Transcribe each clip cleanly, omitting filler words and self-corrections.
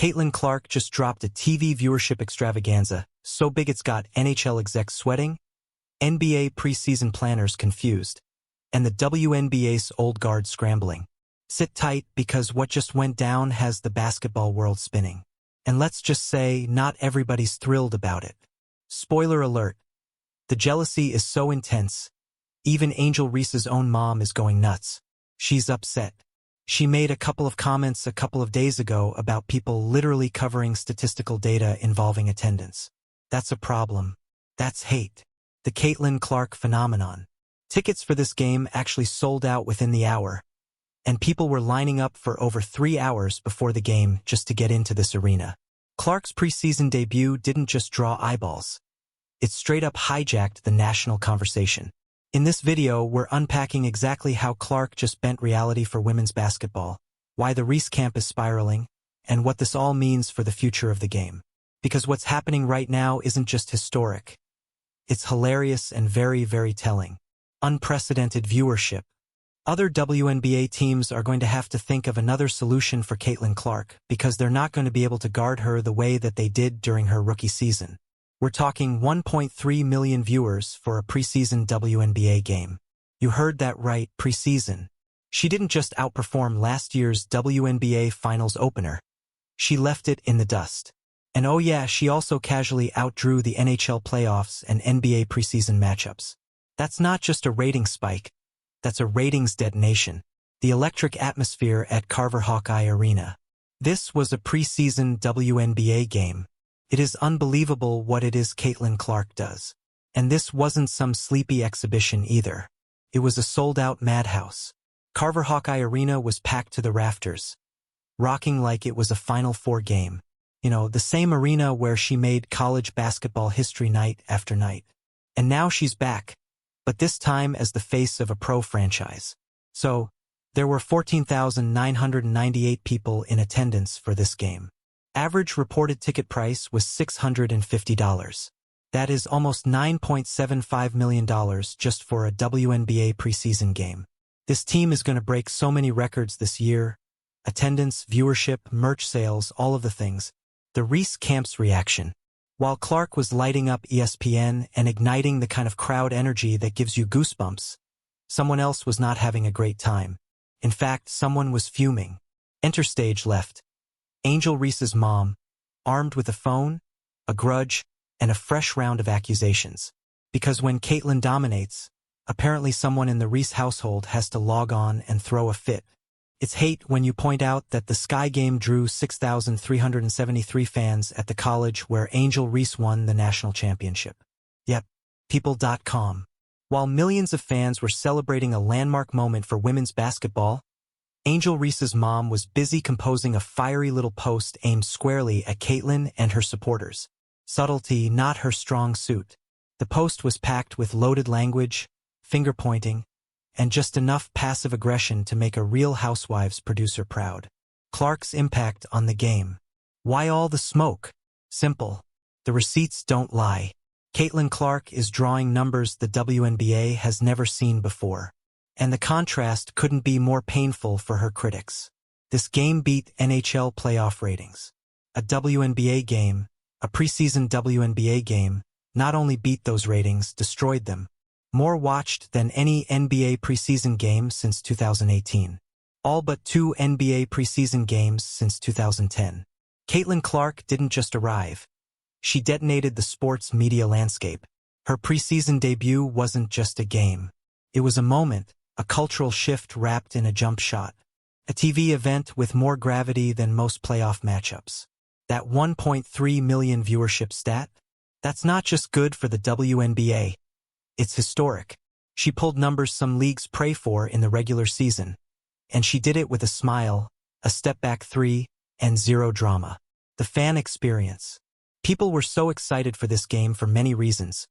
Caitlin Clark just dropped a TV viewership extravaganza, so big it's got NHL execs sweating, NBA preseason planners confused, and the WNBA's old guard scrambling. Sit tight because what just went down has the basketball world spinning. And let's just say, not everybody's thrilled about it. Spoiler alert. The jealousy is so intense. Even Angel Reese's own mom is going nuts. She's upset. She made a couple of comments a couple of days ago about people literally covering statistical data involving attendance. That's a problem. That's hate. The Caitlin Clark phenomenon. Tickets for this game actually sold out within the hour, and people were lining up for over 3 hours before the game just to get into this arena. Clark's preseason debut didn't just draw eyeballs. It straight up hijacked the national conversation. In this video, we're unpacking exactly how Clark just bent reality for women's basketball, why the Reese camp is spiraling, and what this all means for the future of the game. Because what's happening right now isn't just historic. It's hilarious and very, very telling. Unprecedented viewership. Other WNBA teams are going to have to think of another solution for Caitlin Clark because they're not going to be able to guard her the way that they did during her rookie season. We're talking 1.3 million viewers for a preseason WNBA game. You heard that right, preseason. She didn't just outperform last year's WNBA Finals opener. She left it in the dust. And oh yeah, she also casually outdrew the NHL playoffs and NBA preseason matchups. That's not just a rating spike. That's a ratings detonation. The electric atmosphere at Carver Hawkeye Arena. This was a preseason WNBA game. It is unbelievable what it is Caitlin Clark does. And this wasn't some sleepy exhibition either. It was a sold-out madhouse. Carver Hawkeye Arena was packed to the rafters, rocking like it was a Final Four game. You know, the same arena where she made college basketball history night after night. And now she's back, but this time as the face of a pro franchise. So, there were 14,998 people in attendance for this game. Average reported ticket price was $650. That is almost $9.75 million just for a WNBA preseason game. This team is going to break so many records this year. Attendance, viewership, merch sales, all of the things. The Reese camp's reaction. While Clark was lighting up ESPN and igniting the kind of crowd energy that gives you goosebumps, someone else was not having a great time. In fact, someone was fuming. Enter stage left. Angel Reese's mom, armed with a phone, a grudge, and a fresh round of accusations. Because when Caitlin dominates, apparently someone in the Reese household has to log on and throw a fit. It's hate when you point out that the Sky game drew 6,373 fans at the college where Angel Reese won the national championship. Yep, people.com. While millions of fans were celebrating a landmark moment for women's basketball, Angel Reese's mom was busy composing a fiery little post aimed squarely at Caitlin and her supporters. Subtlety, not her strong suit. The post was packed with loaded language, finger-pointing, and just enough passive aggression to make a Real Housewives producer proud. Clark's impact on the game. Why all the smoke? Simple. The receipts don't lie. Caitlin Clark is drawing numbers the WNBA has never seen before. And the contrast couldn't be more painful for her critics. This game beat NHL playoff ratings. A WNBA game, a preseason WNBA game, not only beat those ratings, destroyed them. More watched than any NBA preseason game since 2018. All but 2 NBA preseason games since 2010. Caitlin Clark didn't just arrive. She detonated the sports media landscape. Her preseason debut wasn't just a game. It was a moment. A cultural shift wrapped in a jump shot. A TV event with more gravity than most playoff matchups. That 1.3 million viewership stat? That's not just good for the WNBA. It's historic. She pulled numbers some leagues pray for in the regular season. And she did it with a smile, a step-back 3, and zero drama. The fan experience. People were so excited for this game for many reasons.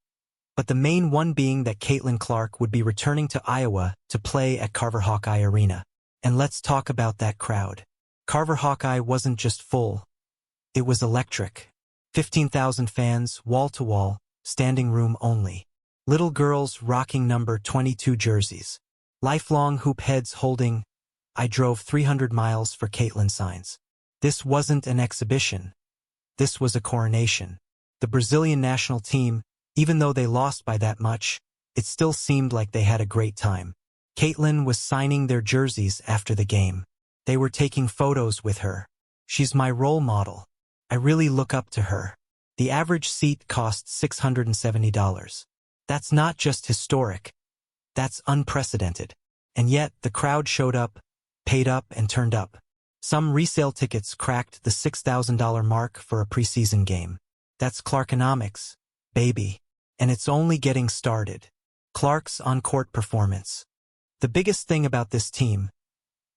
But the main one being that Caitlin Clark would be returning to Iowa to play at Carver Hawkeye Arena. And let's talk about that crowd. Carver Hawkeye wasn't just full. It was electric. 15,000 fans, wall-to-wall, standing room only. Little girls rocking number 22 jerseys. Lifelong hoop heads holding, "I drove 300 miles for Caitlin" signs. This wasn't an exhibition. This was a coronation. The Brazilian national team, even though they lost by that much, it still seemed like they had a great time. Caitlin was signing their jerseys after the game. They were taking photos with her. She's my role model. I really look up to her. The average seat cost $670. That's not just historic. That's unprecedented. And yet, the crowd showed up, paid up, and turned up. Some resale tickets cracked the $6,000 mark for a preseason game. That's Clarkonomics, baby. And it's only getting started. Clark's on-court performance. The biggest thing about this team,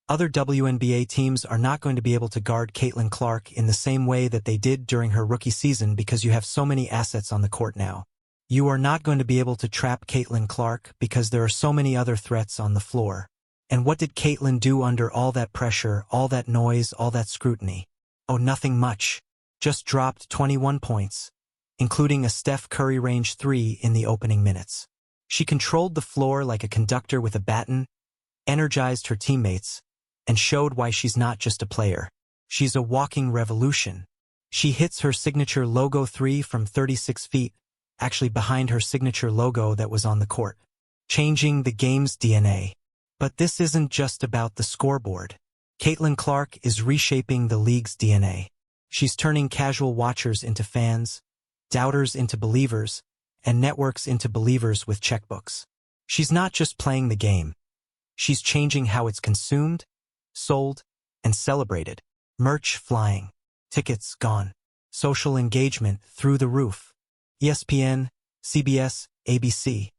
other WNBA teams are not going to be able to guard Caitlin Clark in the same way that they did during her rookie season because you have so many assets on the court now. You are not going to be able to trap Caitlin Clark because there are so many other threats on the floor. And what did Caitlin do under all that pressure, all that noise, all that scrutiny? Oh, nothing much. Just dropped 21 points, including a Steph Curry range 3 in the opening minutes. She controlled the floor like a conductor with a baton, energized her teammates, and showed why she's not just a player. She's a walking revolution. She hits her signature logo 3 from 36 feet, actually behind her signature logo that was on the court, changing the game's DNA. But this isn't just about the scoreboard. Caitlin Clark is reshaping the league's DNA. She's turning casual watchers into fans, doubters into believers, and networks into believers with checkbooks. She's not just playing the game. She's changing how it's consumed, sold, and celebrated. Merch flying, tickets gone, social engagement through the roof. ESPN, CBS, ABC.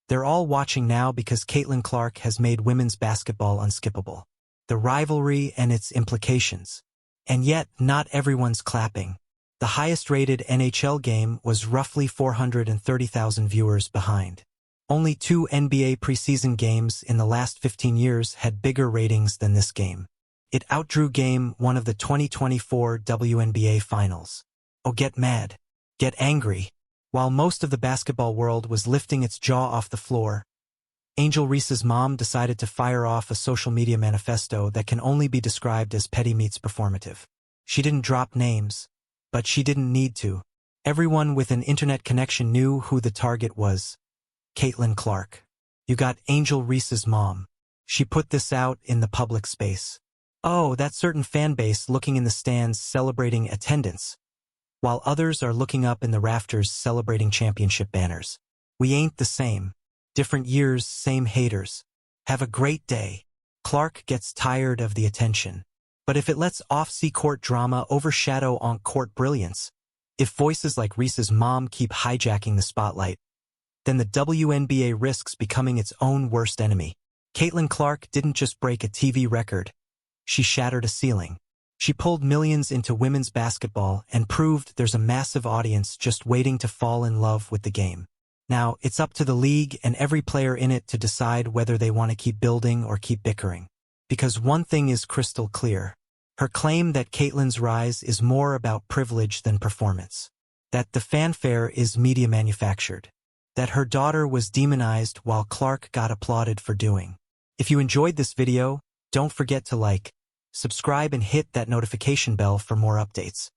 They're all watching now because Caitlin Clark has made women's basketball unskippable. The rivalry and its implications. And yet, not everyone's clapping. The highest-rated NHL game was roughly 430,000 viewers behind. Only 2 NBA preseason games in the last 15 years had bigger ratings than this game. It outdrew Game 1 of the 2024 WNBA Finals. Oh, get mad. Get angry. While most of the basketball world was lifting its jaw off the floor, Angel Reese's mom decided to fire off a social media manifesto that can only be described as petty meets performative. She didn't drop names, but she didn't need to. Everyone with an internet connection knew who the target was. Caitlin Clark. You got Angel Reese's mom. She put this out in the public space. Oh, that certain fan base looking in the stands celebrating attendance, while others are looking up in the rafters celebrating championship banners. We ain't the same. Different years, same haters. Have a great day. Clark gets tired of the attention. But if it lets off-court drama overshadow on-court brilliance, if voices like Reese's mom keep hijacking the spotlight, then the WNBA risks becoming its own worst enemy. Caitlin Clark didn't just break a TV record. She shattered a ceiling. She pulled millions into women's basketball and proved there's a massive audience just waiting to fall in love with the game. Now, it's up to the league and every player in it to decide whether they want to keep building or keep bickering. Because one thing is crystal clear. Her claim that Caitlin's rise is more about privilege than performance. That the fanfare is media manufactured. That her daughter was demonized while Clark got applauded for doing. If you enjoyed this video, don't forget to like, subscribe and hit that notification bell for more updates.